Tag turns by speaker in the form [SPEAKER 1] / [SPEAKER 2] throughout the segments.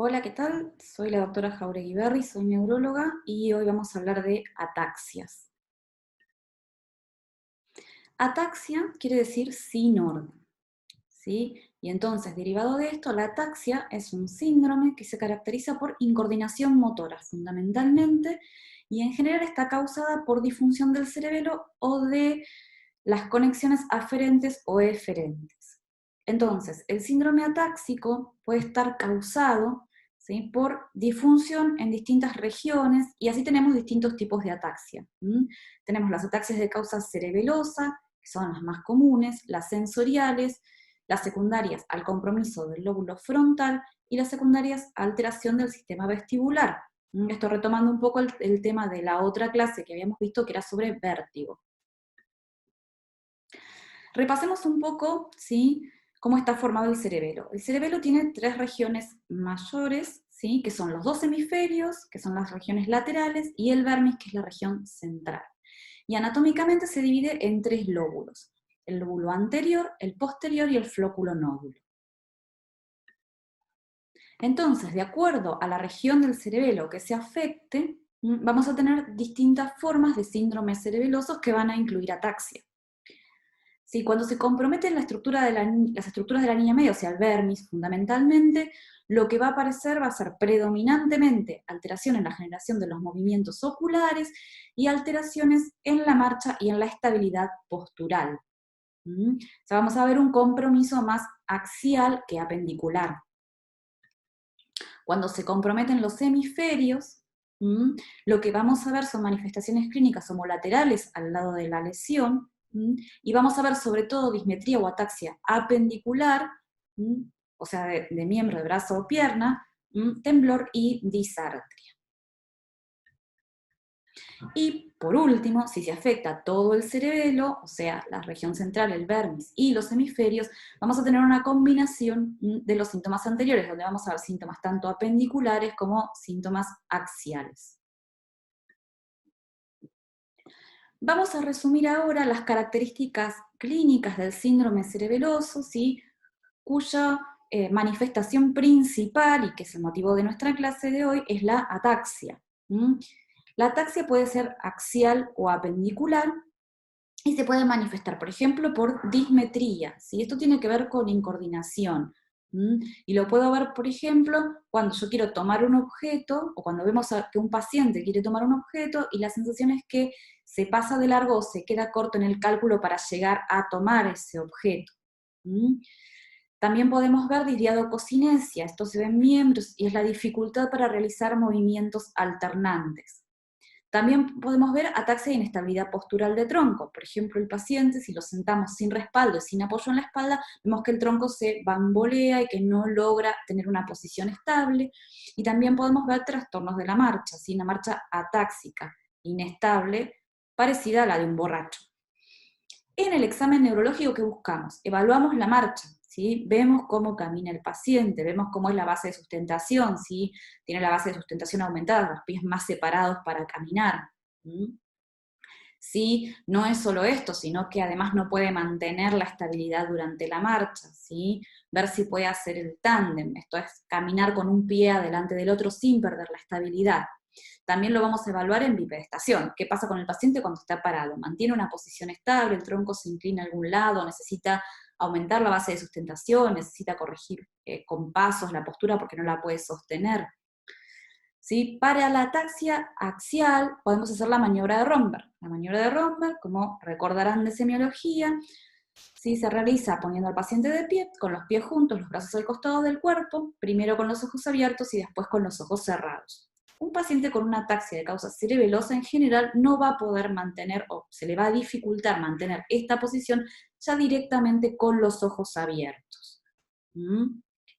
[SPEAKER 1] Hola, ¿qué tal? Soy la doctora Jauregui Berry, soy neuróloga y hoy vamos a hablar de ataxias. Ataxia quiere decir sin orden, ¿sí? Y entonces, derivado de esto, la ataxia es un síndrome que se caracteriza por incoordinación motora, fundamentalmente, y en general está causada por disfunción del cerebelo o de las conexiones aferentes o eferentes. Entonces, el síndrome atáxico puede estar causado, ¿sí?, por disfunción en distintas regiones, y así tenemos distintos tipos de ataxia. Tenemos las ataxias de causa cerebelosa, que son las más comunes, las sensoriales, las secundarias al compromiso del lóbulo frontal y las secundarias a alteración del sistema vestibular. Esto retomando un poco el tema de la otra clase que habíamos visto, que era sobre vértigo. Repasemos un poco, ¿sí?, cómo está formado el cerebelo. El cerebelo tiene tres regiones mayores, ¿sí?, que son los dos hemisferios, que son las regiones laterales, y el vermis, que es la región central. Y anatómicamente se divide en tres lóbulos: el lóbulo anterior, el posterior y el flóculo nódulo. Entonces, de acuerdo a la región del cerebelo que se afecte, vamos a tener distintas formas de síndromes cerebelosos que van a incluir ataxia. Sí, cuando se comprometen las estructuras de la niña media, o sea, el vermis fundamentalmente, lo que va a aparecer va a ser predominantemente alteración en la generación de los movimientos oculares y alteraciones en la marcha y en la estabilidad postural. O sea, vamos a ver un compromiso más axial que apendicular. Cuando se comprometen los hemisferios, lo que vamos a ver son manifestaciones clínicas homolaterales al lado de la lesión, y vamos a ver sobre todo dismetría o ataxia apendicular, o sea, de miembro, de brazo o pierna, temblor y disartria. Y por último, si se afecta todo el cerebelo, o sea, la región central, el vermis y los hemisferios, vamos a tener una combinación de los síntomas anteriores, donde vamos a ver síntomas tanto apendiculares como síntomas axiales. Vamos a resumir ahora las características clínicas del síndrome cerebeloso, ¿sí?, cuya manifestación principal, y que es el motivo de nuestra clase de hoy, es la ataxia. La ataxia puede ser axial o apendicular, y se puede manifestar, por ejemplo, por dismetría, ¿sí? Esto tiene que ver con incoordinación. Y lo puedo ver, por ejemplo, cuando yo quiero tomar un objeto, o cuando vemos que un paciente quiere tomar un objeto, y la sensación es que se pasa de largo o se queda corto en el cálculo para llegar a tomar ese objeto. También podemos ver disdiadococinesia, esto se ve en miembros, y es la dificultad para realizar movimientos alternantes. También podemos ver ataxia e inestabilidad postural de tronco. Por ejemplo, el paciente, si lo sentamos sin respaldo y sin apoyo en la espalda, vemos que el tronco se bambolea y que no logra tener una posición estable. Y también podemos ver trastornos de la marcha, ¿sí?, una marcha atáxica, inestable, parecida a la de un borracho. En el examen neurológico, ¿qué buscamos? Evaluamos la marcha, ¿sí? Vemos cómo camina el paciente, vemos cómo es la base de sustentación, ¿sí? Tiene la base de sustentación aumentada, los pies más separados para caminar. ¿Sí? No es solo esto, sino que además no puede mantener la estabilidad durante la marcha, ¿sí? Ver si puede hacer el tándem, esto es caminar con un pie adelante del otro sin perder la estabilidad. También lo vamos a evaluar en bipedestación. ¿Qué pasa con el paciente cuando está parado? ¿Mantiene una posición estable, el tronco se inclina a algún lado, necesita aumentar la base de sustentación, necesita corregir con pasos la postura porque no la puede sostener? ¿Sí? Para la ataxia axial podemos hacer la maniobra de Romberg. La maniobra de Romberg, como recordarán de semiología, ¿sí?, se realiza poniendo al paciente de pie, con los pies juntos, los brazos al costado del cuerpo, primero con los ojos abiertos y después con los ojos cerrados. Un paciente con una ataxia de causa cerebelosa en general no va a poder mantener, o se le va a dificultar mantener esta posición ya directamente con los ojos abiertos.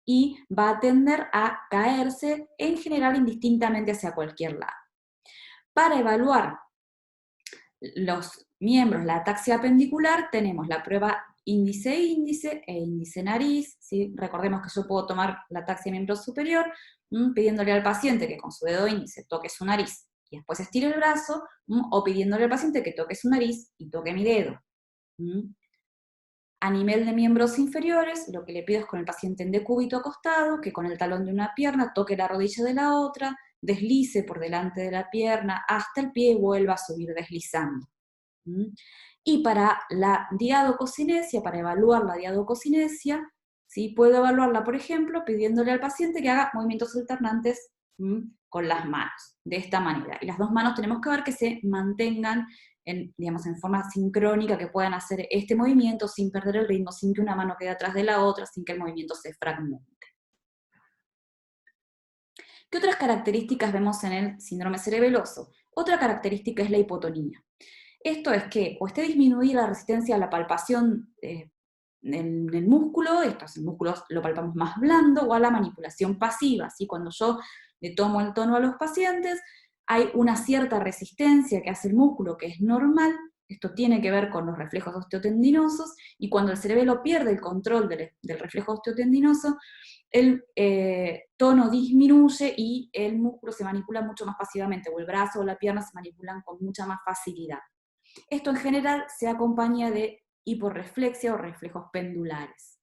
[SPEAKER 1] Y va a tender a caerse en general indistintamente hacia cualquier lado. Para evaluar los miembros, la ataxia apendicular, tenemos la prueba índice-índice e índice-nariz, ¿sí? Recordemos que yo puedo tomar la ataxia miembro superior, pidiéndole al paciente que con su dedo índice toque su nariz y después estire el brazo, o pidiéndole al paciente que toque su nariz y toque mi dedo. A nivel de miembros inferiores, lo que le pido es con el paciente en decúbito acostado, que con el talón de una pierna toque la rodilla de la otra, deslice por delante de la pierna hasta el pie y vuelva a subir deslizando. Y para la diadococinesia, para evaluar la diadococinesia, ¿sí? Puedo evaluarla, por ejemplo, pidiéndole al paciente que haga movimientos alternantes con las manos, de esta manera. Y las dos manos tenemos que ver que se mantengan digamos, en forma sincrónica, que puedan hacer este movimiento sin perder el ritmo, sin que una mano quede atrás de la otra, sin que el movimiento se fragmente. ¿Qué otras características vemos en el síndrome cerebeloso? Otra característica es la hipotonía. Esto es que o esté disminuida la resistencia a la palpación en el músculo, el músculo lo palpamos más blando, o a la manipulación pasiva, ¿sí? Cuando yo le tomo el tono a los pacientes, hay una cierta resistencia que hace el músculo, que es normal. Esto tiene que ver con los reflejos osteotendinosos, y cuando el cerebelo pierde el control del reflejo osteotendinoso, el tono disminuye y el músculo se manipula mucho más pasivamente, o el brazo o la pierna se manipulan con mucha más facilidad. Esto en general se acompaña de hiporreflexia o reflejos pendulares.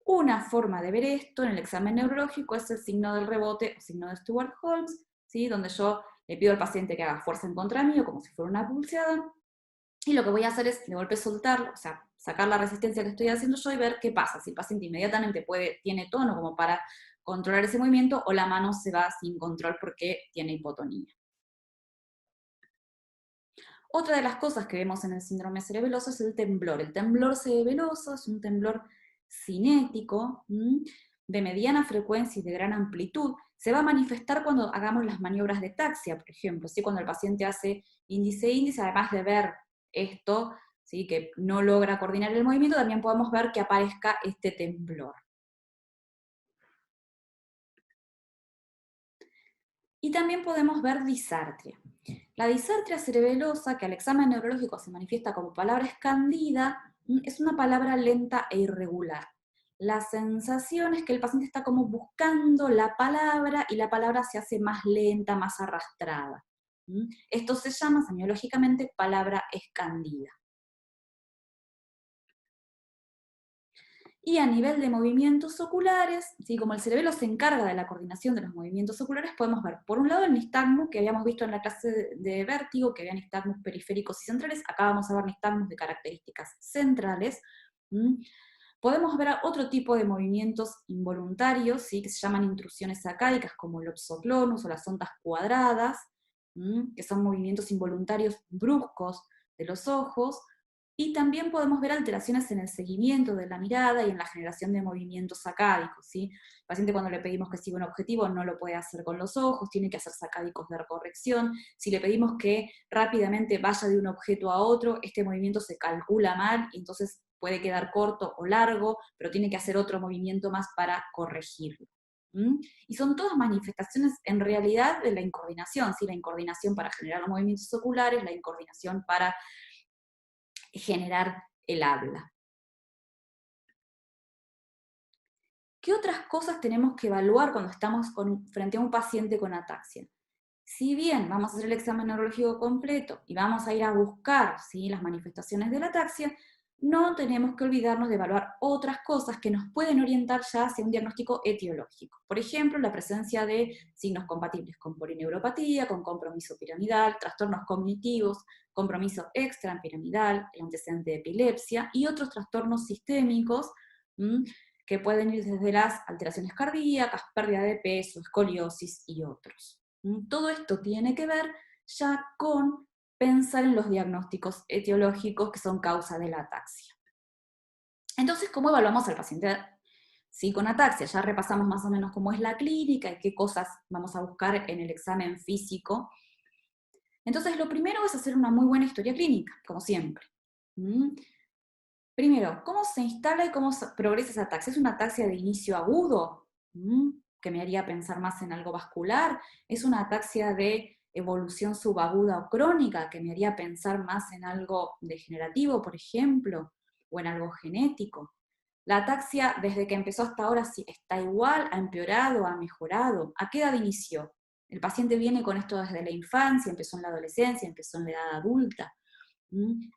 [SPEAKER 1] Una forma de ver esto en el examen neurológico es el signo del rebote o signo de Stewart-Holmes, ¿sí? Donde yo le pido al paciente que haga fuerza en contra mío, como si fuera una pulseada, y lo que voy a hacer es de golpe soltarlo, o sea, sacar la resistencia que estoy haciendo yo y ver qué pasa, si el paciente inmediatamente tiene tono como para controlar ese movimiento, o la mano se va sin control porque tiene hipotonía. Otra de las cosas que vemos en el síndrome cerebeloso es el temblor. El temblor cerebeloso es un temblor cinético, de mediana frecuencia y de gran amplitud. Se va a manifestar cuando hagamos las maniobras de taxia, por ejemplo, ¿sí? Cuando el paciente hace índice-índice, además de ver esto, ¿sí? Que no logra coordinar el movimiento, también podemos ver que aparezca este temblor. Y también podemos ver disartria. La disartria cerebelosa, que al examen neurológico se manifiesta como palabra escandida, es una palabra lenta e irregular. La sensación es que el paciente está como buscando la palabra y la palabra se hace más lenta, más arrastrada. Esto se llama semiológicamente palabra escandida. Y a nivel de movimientos oculares, ¿sí? Como el cerebelo se encarga de la coordinación de los movimientos oculares, podemos ver, por un lado, el nistagmus, que habíamos visto en la clase de vértigo, que había nistagmus periféricos y centrales. Acá vamos a ver nistagmus de características centrales. Podemos ver otro tipo de movimientos involuntarios, ¿sí? Que se llaman intrusiones sacádicas, como el opsoclonus o las ondas cuadradas, que son movimientos involuntarios bruscos de los ojos. Y también podemos ver alteraciones en el seguimiento de la mirada y en la generación de movimientos sacádicos, ¿sí? El paciente, cuando le pedimos que siga un objetivo, no lo puede hacer con los ojos, tiene que hacer sacádicos de corrección. Si le pedimos que rápidamente vaya de un objeto a otro, este movimiento se calcula mal, y entonces puede quedar corto o largo, pero tiene que hacer otro movimiento más para corregirlo. Y son todas manifestaciones en realidad de la incoordinación, ¿sí? La incoordinación para generar los movimientos oculares, la incoordinación para generar el habla. ¿Qué otras cosas tenemos que evaluar cuando estamos frente a un paciente con ataxia? Si bien vamos a hacer el examen neurológico completo y vamos a ir a buscar, ¿sí? Las manifestaciones de la ataxia, no tenemos que olvidarnos de evaluar otras cosas que nos pueden orientar ya hacia un diagnóstico etiológico. Por ejemplo, la presencia de signos compatibles con polineuropatía, con compromiso piramidal, trastornos cognitivos, compromiso extrapiramidal, el antecedente de epilepsia y otros trastornos sistémicos que pueden ir desde las alteraciones cardíacas, pérdida de peso, escoliosis y otros. Todo esto tiene que ver ya con pensar en los diagnósticos etiológicos que son causa de la ataxia. Entonces, ¿cómo evaluamos al paciente con ataxia? Ya repasamos más o menos cómo es la clínica y qué cosas vamos a buscar en el examen físico. Entonces, lo primero es hacer una muy buena historia clínica, como siempre. Primero, ¿cómo se instala y cómo progresa esa ataxia? ¿Es una ataxia de inicio agudo? Que me haría pensar más en algo vascular. ¿Es una ataxia de evolución subaguda o crónica, que me haría pensar más en algo degenerativo, por ejemplo, o en algo genético? La ataxia, desde que empezó hasta ahora, sí, está igual, ha empeorado, ha mejorado. ¿A qué edad inició? El paciente viene con esto desde la infancia, empezó en la adolescencia, empezó en la edad adulta.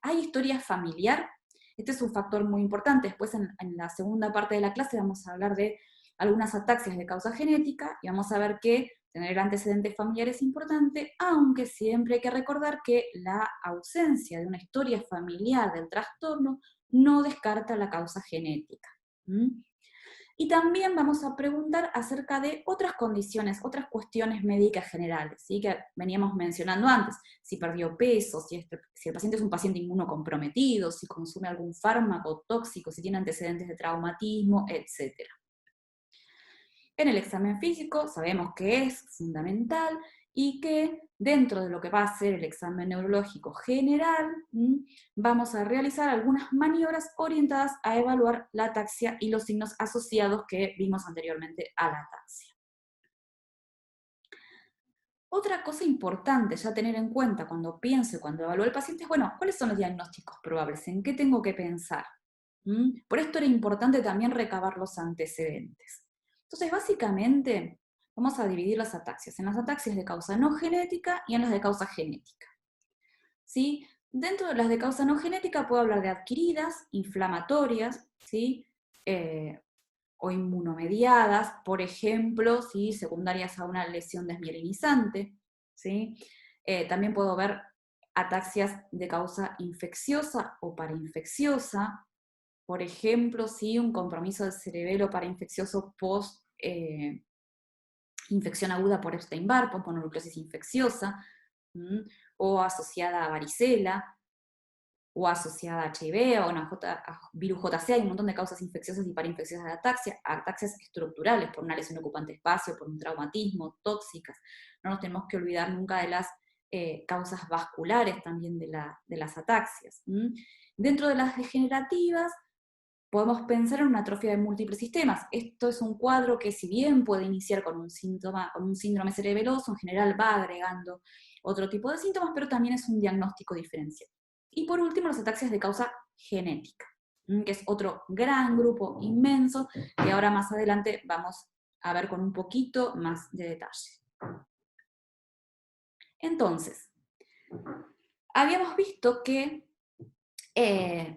[SPEAKER 1] ¿Hay historia familiar? Este es un factor muy importante. Después en la segunda parte de la clase vamos a hablar de algunas ataxias de causa genética y vamos a ver que tener antecedentes familiares es importante, aunque siempre hay que recordar que la ausencia de una historia familiar del trastorno no descarta la causa genética. ¿Mm? Y también vamos a preguntar acerca de otras condiciones, otras cuestiones médicas generales, ¿sí? Que veníamos mencionando antes, si perdió peso, si el paciente es un paciente inmunocomprometido, si consume algún fármaco tóxico, si tiene antecedentes de traumatismo, etc. En el examen físico sabemos que es fundamental y que dentro de lo que va a ser el examen neurológico general, vamos a realizar algunas maniobras orientadas a evaluar la ataxia y los signos asociados que vimos anteriormente a la ataxia. Otra cosa importante ya tener en cuenta cuando pienso y cuando evalúo al paciente es, bueno, ¿cuáles son los diagnósticos probables? ¿En qué tengo que pensar? Por esto era importante también recabar los antecedentes. Entonces, básicamente, vamos a dividir las ataxias en las ataxias de causa no genética y en las de causa genética. ¿Sí? Dentro de las de causa no genética puedo hablar de adquiridas, inflamatorias, ¿sí? O inmunomediadas, por ejemplo, ¿sí? Secundarias a una lesión desmielinizante. ¿Sí? También puedo ver ataxias de causa infecciosa o parainfecciosa, por ejemplo, ¿sí? Un compromiso del cerebelo parainfeccioso post infección aguda por Epstein-Barr, por mononucleosis infecciosa, o asociada a varicela, o asociada a HIV, o a virus JC, hay un montón de causas infecciosas y parainfecciosas de ataxia, ataxias estructurales por una lesión ocupante espacio, por un traumatismo, tóxicas. No nos tenemos que olvidar nunca de las causas vasculares también de las ataxias. Dentro de las degenerativas, podemos pensar en una atrofia de múltiples sistemas. Esto es un cuadro que, si bien puede iniciar con un síndrome cerebeloso, en general va agregando otro tipo de síntomas, pero también es un diagnóstico diferencial. Y por último, las ataxias de causa genética, que es otro gran grupo inmenso, que ahora más adelante vamos a ver con un poquito más de detalle. Entonces, habíamos visto que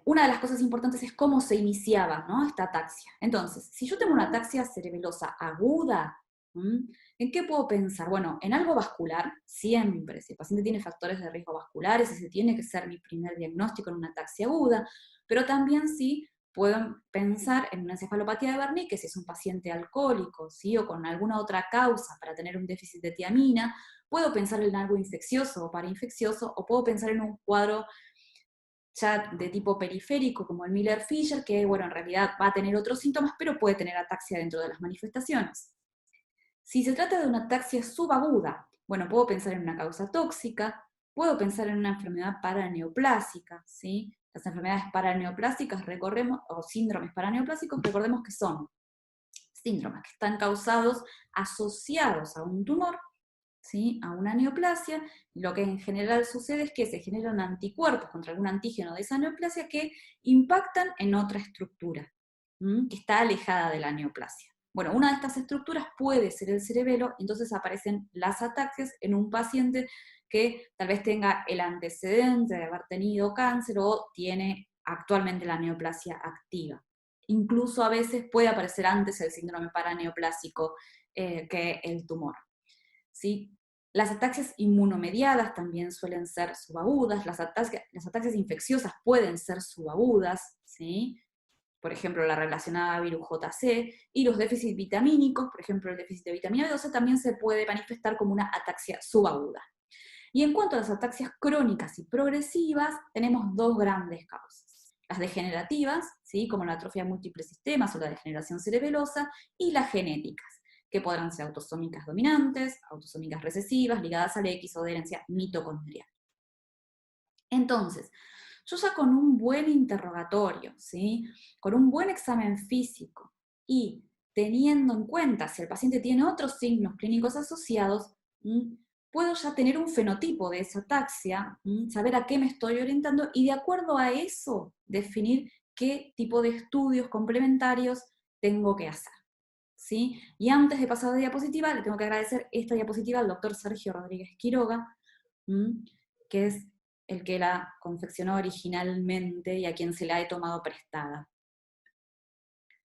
[SPEAKER 1] una de las cosas importantes es cómo se iniciaba, ¿no? Esta ataxia. Entonces, si yo tengo una ataxia cerebelosa aguda, ¿en qué puedo pensar? Bueno, en algo vascular, siempre. Si el paciente tiene factores de riesgo vasculares, ese tiene que ser mi primer diagnóstico en una ataxia aguda, pero también sí puedo pensar en una encefalopatía de Wernicke, si es un paciente alcohólico, ¿sí? O con alguna otra causa para tener un déficit de tiamina, puedo pensar en algo infeccioso o parainfeccioso, o puedo pensar en un cuadro ya de tipo periférico, como el Miller-Fisher, que bueno, en realidad va a tener otros síntomas, pero puede tener ataxia dentro de las manifestaciones. Si se trata de una ataxia subaguda, bueno, puedo pensar en una causa tóxica, puedo pensar en una enfermedad paraneoplásica, ¿sí? Las enfermedades paraneoplásicas, o síndromes paraneoplásicos, recordemos que son síndromes que están causados asociados a un tumor, ¿sí? A una neoplasia. Lo que en general sucede es que se generan anticuerpos contra algún antígeno de esa neoplasia que impactan en otra estructura, que está alejada de la neoplasia. Bueno, una de estas estructuras puede ser el cerebelo, entonces aparecen las ataxias en un paciente que tal vez tenga el antecedente de haber tenido cáncer o tiene actualmente la neoplasia activa. Incluso a veces puede aparecer antes el síndrome paraneoplásico que el tumor. ¿Sí? Las ataxias inmunomediadas también suelen ser subagudas, las ataxias infecciosas pueden ser subagudas, ¿sí? Por ejemplo, la relacionada a virus JC, y los déficits vitamínicos, por ejemplo, el déficit de vitamina B12 también se puede manifestar como una ataxia subaguda. Y en cuanto a las ataxias crónicas y progresivas, tenemos dos grandes causas. Las degenerativas, ¿sí? Como la atrofia de múltiples sistemas o la degeneración cerebelosa, y las genéticas, que podrán ser autosómicas dominantes, autosómicas recesivas, ligadas al X o de herencia mitocondrial. Entonces, yo ya con un buen interrogatorio, ¿sí? Con un buen examen físico y teniendo en cuenta si el paciente tiene otros signos clínicos asociados, puedo ya tener un fenotipo de esa ataxia, saber a qué me estoy orientando y de acuerdo a eso definir qué tipo de estudios complementarios tengo que hacer. ¿Sí? Y antes de pasar a la diapositiva, le tengo que agradecer esta diapositiva al doctor Sergio Rodríguez Quiroga, que es el que la confeccionó originalmente y a quien se la he tomado prestada.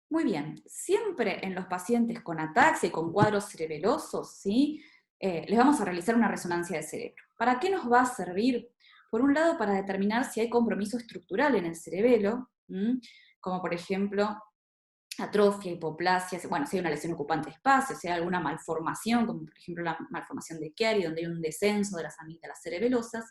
[SPEAKER 1] Muy bien, siempre en los pacientes con ataxia y con cuadros cerebelosos, ¿sí? Les vamos a realizar una resonancia de cerebro. ¿Para qué nos va a servir? Por un lado, para determinar si hay compromiso estructural en el cerebelo, como por ejemplo atrofia, hipoplasia, bueno, si hay una lesión ocupante de espacio, si hay alguna malformación, como por ejemplo la malformación de Chiari, donde hay un descenso de las amígdalas cerebelosas,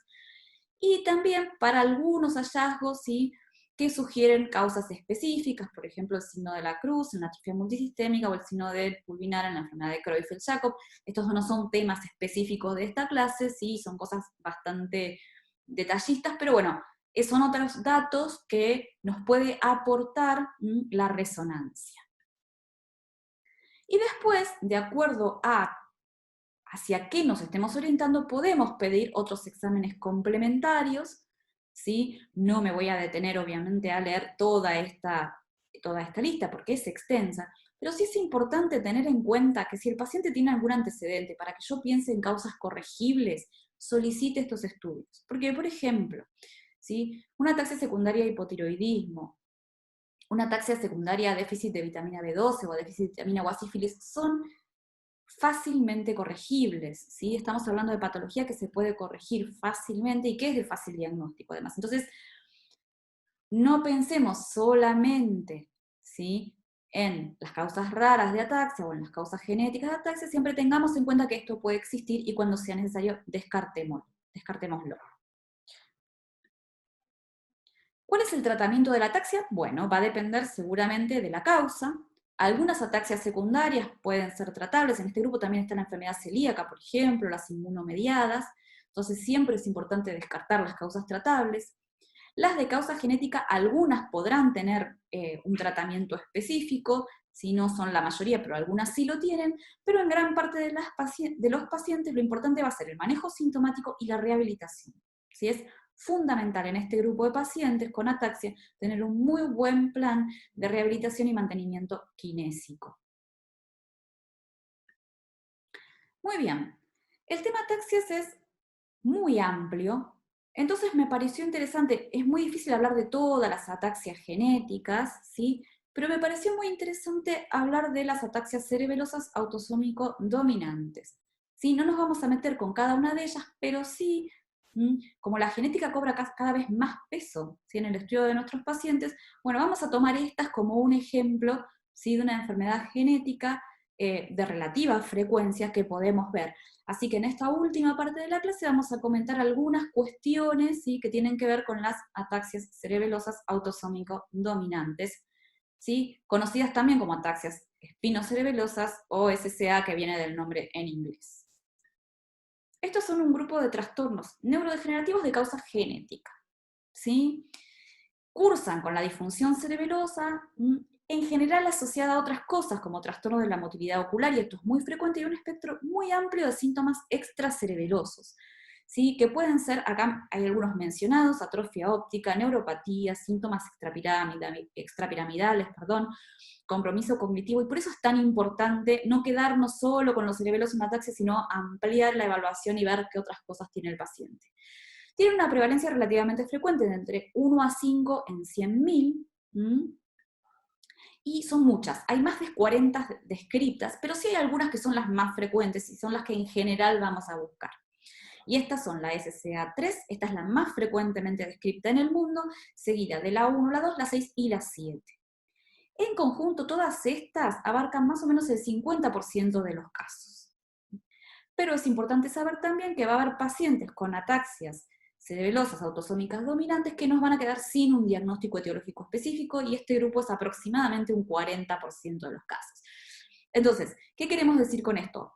[SPEAKER 1] y también para algunos hallazgos, ¿sí?, que sugieren causas específicas, por ejemplo el signo de la cruz en la atrofia multisistémica o el signo de Pulvinar en la enfermedad de Creutzfeldt-Jakob. Estos no son temas específicos de esta clase, sí, son cosas bastante detallistas, pero bueno, son otros datos que nos puede aportar la resonancia. Y después, de acuerdo a hacia qué nos estemos orientando, podemos pedir otros exámenes complementarios, ¿sí? No me voy a detener, obviamente, a leer toda esta lista, porque es extensa, pero sí es importante tener en cuenta que si el paciente tiene algún antecedente, para que yo piense en causas corregibles, solicite estos estudios. Porque, por ejemplo, ¿sí?, una ataxia secundaria a hipotiroidismo, una ataxia secundaria a déficit de vitamina B12 o a déficit de vitamina o a sífilis son fácilmente corregibles, ¿sí? Estamos hablando de patología que se puede corregir fácilmente y que es de fácil diagnóstico, además. Entonces, no pensemos solamente, ¿sí?, en las causas raras de ataxia o en las causas genéticas de ataxia, siempre tengamos en cuenta que esto puede existir y cuando sea necesario, descartémoslo. ¿Cuál es el tratamiento de la ataxia? Bueno, va a depender seguramente de la causa. Algunas ataxias secundarias pueden ser tratables. En este grupo también está la enfermedad celíaca, por ejemplo, las inmunomediadas. Entonces siempre es importante descartar las causas tratables. Las de causa genética, algunas podrán tener un tratamiento específico, si no son la mayoría, pero algunas sí lo tienen, pero en gran parte de los pacientes lo importante va a ser el manejo sintomático y la rehabilitación. ¿Sí? Es fundamental en este grupo de pacientes con ataxia tener un muy buen plan de rehabilitación y mantenimiento kinésico. Muy bien, el tema ataxias es muy amplio, entonces me pareció interesante, es muy difícil hablar de todas las ataxias genéticas, ¿sí? Pero me pareció muy interesante hablar de las ataxias cerebelosas autosómico dominantes. ¿Sí? No nos vamos a meter con cada una de ellas, pero sí, como la genética cobra cada vez más peso, ¿sí?, en el estudio de nuestros pacientes, bueno, vamos a tomar estas como un ejemplo, ¿sí?, de una enfermedad genética de relativa frecuencia que podemos ver. Así que en esta última parte de la clase vamos a comentar algunas cuestiones, ¿sí?, que tienen que ver con las ataxias cerebelosas autosómico dominantes, ¿sí?, conocidas también como ataxias espinocerebelosas o SCA, que viene del nombre en inglés. Estos son un grupo de trastornos neurodegenerativos de causa genética, ¿sí? Cursan con la disfunción cerebelosa, en general asociada a otras cosas, como trastornos de la motilidad ocular, y esto es muy frecuente, y un espectro muy amplio de síntomas extracerebelosos, ¿sí?, que pueden ser, acá hay algunos mencionados, atrofia óptica, neuropatía, síntomas extrapiramidales, compromiso cognitivo, y por eso es tan importante no quedarnos solo con los cerebelos en ataxia, sino ampliar la evaluación y ver qué otras cosas tiene el paciente. Tiene una prevalencia relativamente frecuente, de entre 1 a 5 en 100.000, y son muchas. Hay más de 40 descritas, pero sí hay algunas que son las más frecuentes y son las que en general vamos a buscar. Y estas son la SCA3, esta es la más frecuentemente descrita en el mundo, seguida de la 1, la 2, la 6 y la 7. En conjunto, todas estas abarcan más o menos el 50% de los casos. Pero es importante saber también que va a haber pacientes con ataxias cerebelosas autosómicas dominantes que nos van a quedar sin un diagnóstico etiológico específico, y este grupo es aproximadamente un 40% de los casos. Entonces, ¿qué queremos decir con esto?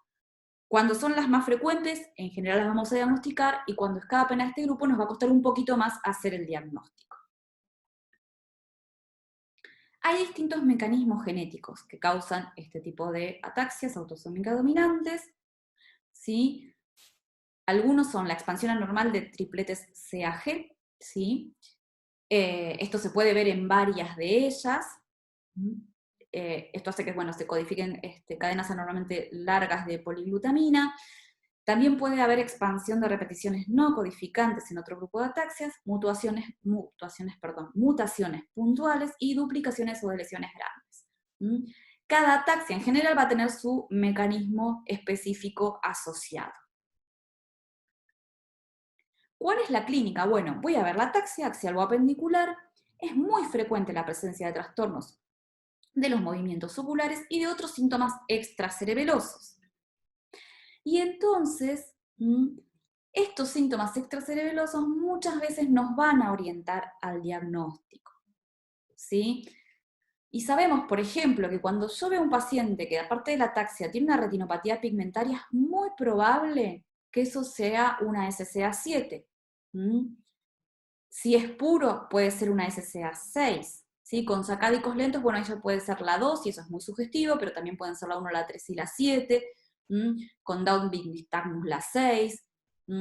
[SPEAKER 1] Cuando son las más frecuentes, en general las vamos a diagnosticar, y cuando escapen a este grupo nos va a costar un poquito más hacer el diagnóstico. Hay distintos mecanismos genéticos que causan este tipo de ataxias autosómicas dominantes, ¿sí? Algunos son la expansión anormal de tripletes CAG, ¿sí? Esto se puede ver en varias de ellas. Esto hace que, bueno, se codifiquen cadenas anormalmente largas de poliglutamina. También puede haber expansión de repeticiones no codificantes en otro grupo de ataxias, mutaciones puntuales y duplicaciones o de lesiones grandes. Cada ataxia en general va a tener su mecanismo específico asociado. ¿Cuál es la clínica? Bueno, voy a ver la ataxia axial o apendicular. Es muy frecuente la presencia de trastornos de los movimientos oculares y de otros síntomas extracerebelosos. Y entonces, estos síntomas extracerebelosos muchas veces nos van a orientar al diagnóstico, ¿sí? Y sabemos, por ejemplo, que cuando yo veo un paciente que aparte de la ataxia tiene una retinopatía pigmentaria, es muy probable que eso sea una SCA7. Si es puro, puede ser una SCA6. ¿Sí? Con sacádicos lentos, bueno, eso puede ser la 2, y eso es muy sugestivo, pero también pueden ser la 1, la 3 y la 7. Con Down Nystagmus la 6.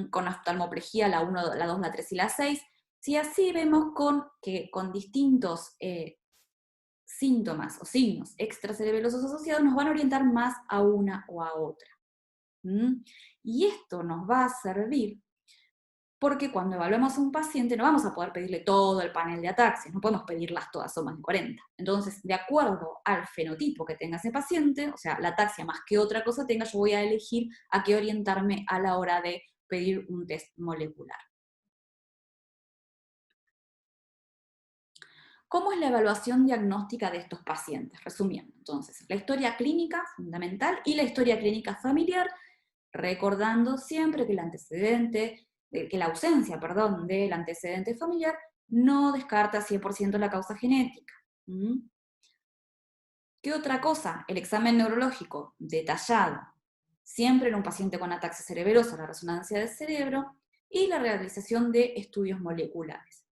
[SPEAKER 1] Con oftalmoplejía la 1, la 2, la 3 y la 6. Si así vemos que con distintos síntomas o signos extracerebelosos asociados nos van a orientar más a una o a otra. Y esto nos va a servir porque cuando evaluamos a un paciente no vamos a poder pedirle todo el panel de ataxias, no podemos pedirlas todas, son más de 40. Entonces, de acuerdo al fenotipo que tenga ese paciente, o sea, la ataxia más que otra cosa tenga, yo voy a elegir a qué orientarme a la hora de pedir un test molecular. ¿Cómo es la evaluación diagnóstica de estos pacientes? Resumiendo, entonces, la historia clínica, fundamental, y la historia clínica familiar, recordando siempre que la ausencia, del antecedente familiar no descarta 100% la causa genética. ¿Qué otra cosa? El examen neurológico detallado, siempre en un paciente con ataxia cerebelosa, la resonancia del cerebro, y la realización de estudios moleculares.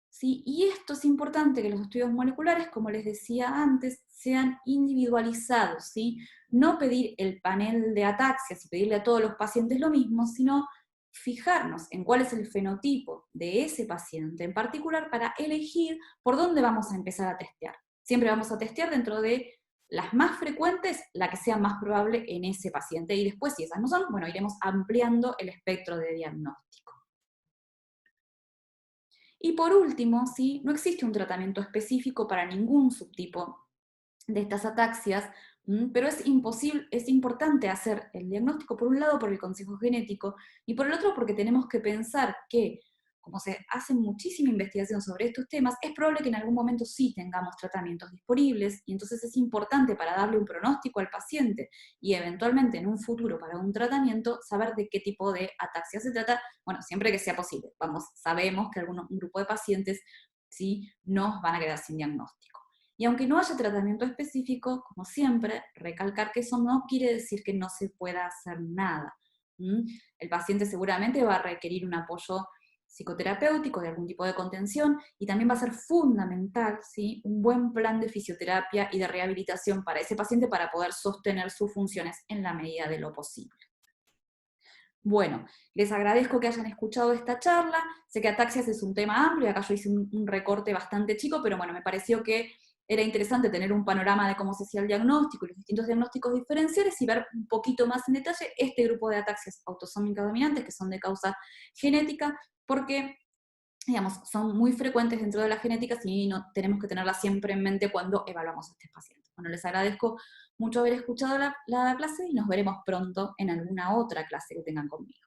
[SPEAKER 1] ¿Sí? Y esto es importante, que los estudios moleculares, como les decía antes, sean individualizados, ¿sí? No pedir el panel de ataxias y pedirle a todos los pacientes lo mismo, sino fijarnos en cuál es el fenotipo de ese paciente en particular para elegir por dónde vamos a empezar a testear. Siempre vamos a testear dentro de las más frecuentes, la que sea más probable en ese paciente, y después, si esas no son, bueno, iremos ampliando el espectro de diagnóstico. Y por último, ¿sí? No existe un tratamiento específico para ningún subtipo de estas ataxias, pero es importante hacer el diagnóstico, por un lado por el consejo genético, y por el otro porque tenemos que pensar que, como se hace muchísima investigación sobre estos temas, es probable que en algún momento sí tengamos tratamientos disponibles, y entonces es importante para darle un pronóstico al paciente, y eventualmente en un futuro para un tratamiento, saber de qué tipo de ataxia se trata, bueno, siempre que sea posible. Sabemos que un grupo de pacientes sí nos van a quedar sin diagnóstico. Y aunque no haya tratamiento específico, como siempre, recalcar que eso no quiere decir que no se pueda hacer nada. El paciente seguramente va a requerir un apoyo psicoterapéutico de algún tipo de contención, y también va a ser fundamental, ¿sí? Un buen plan de fisioterapia y de rehabilitación para ese paciente para poder sostener sus funciones en la medida de lo posible. Bueno, les agradezco que hayan escuchado esta charla. Sé que ataxias es un tema amplio, acá yo hice un recorte bastante chico, pero bueno, me pareció que era interesante tener un panorama de cómo se hacía el diagnóstico y los distintos diagnósticos diferenciales, y ver un poquito más en detalle este grupo de ataxias autosómicas dominantes que son de causa genética, porque, digamos, son muy frecuentes dentro de la genética, y no, tenemos que tenerlas siempre en mente cuando evaluamos a estos pacientes. Bueno, les agradezco mucho haber escuchado la clase, y nos veremos pronto en alguna otra clase que tengan conmigo.